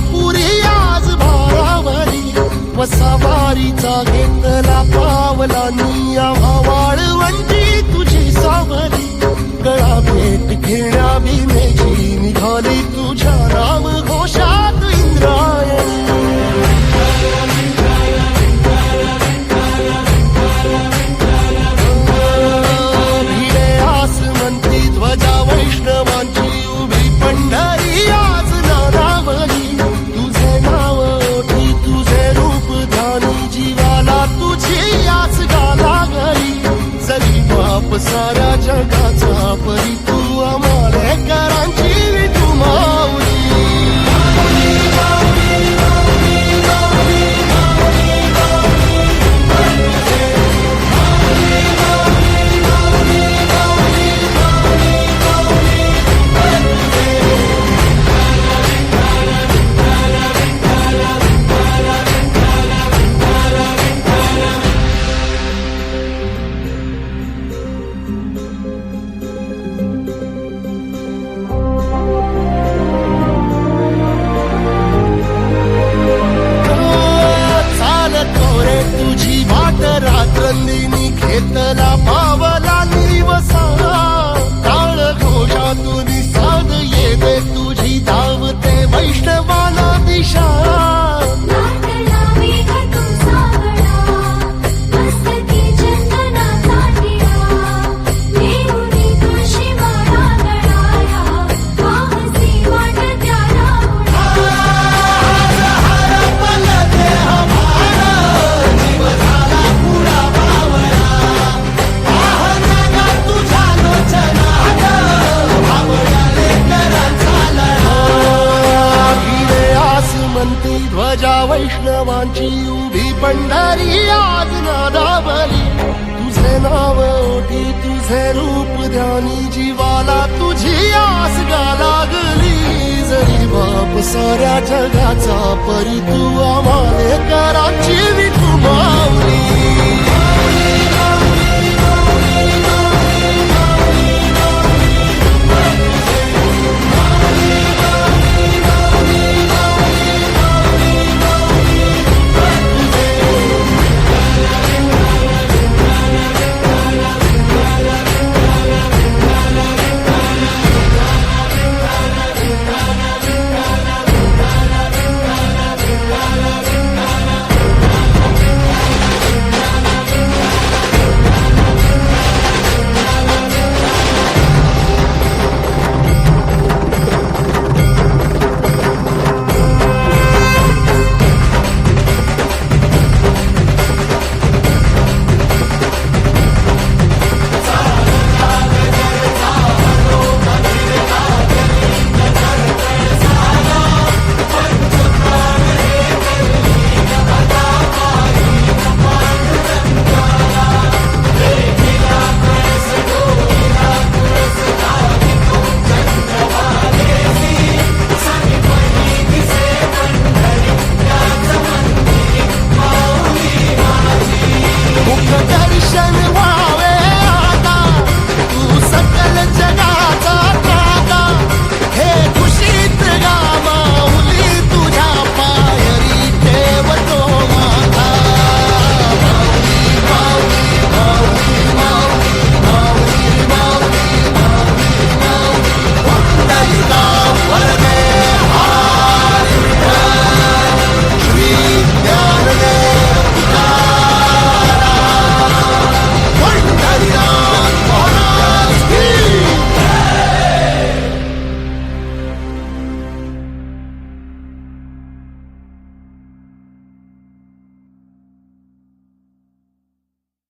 पुरी आज भारावरी वसावारीचा घेतला पावला निया वाळवंटी तुझी सावली गळा भेट घेण्या भीमेची निघाली तुझ्या नाम घोषात इंद्रायणी भिडे आसमंती ध्वजा वैष्णवांची उभी पंढरी आज नानावली तुझे नाव ओठी तुझे रूप ध्यानी जीवाला तुझी आस गाला गली जरी बाप साऱ्या जगाचा परी तू आमालेकरांची विठू माऊली तुझी वाट रात्रंदिनी घेतला पावला निवसा काळ घोषातून साध येते तुझी धावते वैष्णवाला दिशा ध्वजा वैष्णवांची उभी पंढरी आज नादावली तुझे नाव ओठी तुझे रूप ध्यानी जीवाला तुझी आस गा लागली जरी बाप साऱ्या जगाचा परी तू आमालेकरांची विठू माऊली